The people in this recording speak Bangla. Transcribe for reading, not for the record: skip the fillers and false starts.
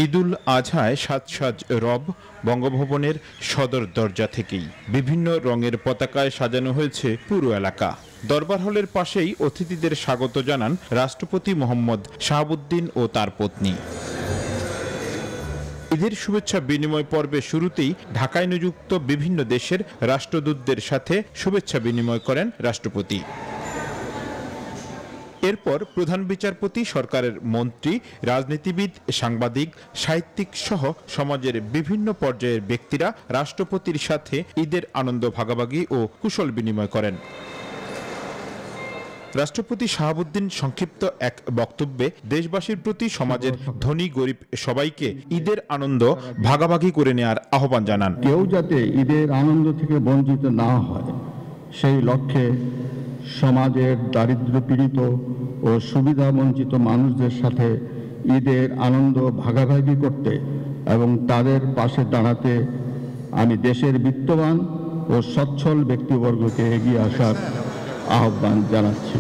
ঈদুল আজহায় সাজ সাজ রব বঙ্গভবনের সদর দরজা থেকেই বিভিন্ন রঙের পতাকায় সাজানো হয়েছে পুরো এলাকা। দরবার হলের পাশেই অতিথিদের স্বাগত জানান রাষ্ট্রপতি মোহাম্মদ শাহাবুদ্দিন ও তার পত্নী। ঈদের শুভেচ্ছা বিনিময় পর্বের শুরুতেই ঢাকায় নিযুক্ত বিভিন্ন দেশের রাষ্ট্রদূতদের সাথে শুভেচ্ছা বিনিময় করেন রাষ্ট্রপতি। এরপর প্রধান বিচারপতি, সরকারের মন্ত্রী, রাজনীতিবিদ, সাংবাদিক, সাহিত্যিক সহ সমাজের বিভিন্ন পর্যায়ের ব্যক্তিরা রাষ্ট্রপতির সাথে ঈদের আনন্দ ভাগাভাগি ও কুশল বিনিময় করেন। রাষ্ট্রপতি শাহাবুদ্দিন সংক্ষিপ্ত এক বক্তব্যে দেশবাসীর প্রতি সমাজের ধনী গরিব সবাইকে ঈদের আনন্দ ভাগাভাগি করে নেওয়ার আহ্বান জানান। কেউ যাতে ঈদের আনন্দ থেকে বঞ্চিত না হয় সেই লক্ষ্যে সমাজের দারিদ্র্য পীড়িত ও সুবিধা বঞ্চিত মানুষদের সাথে ঈদের আনন্দ ভাগাভাগি করতে এবং তাদের পাশে দাঁড়াতে আমি দেশের বিত্তবান ও সচ্ছল ব্যক্তিবর্গকে এগিয়ে আসার আহ্বান জানাচ্ছি।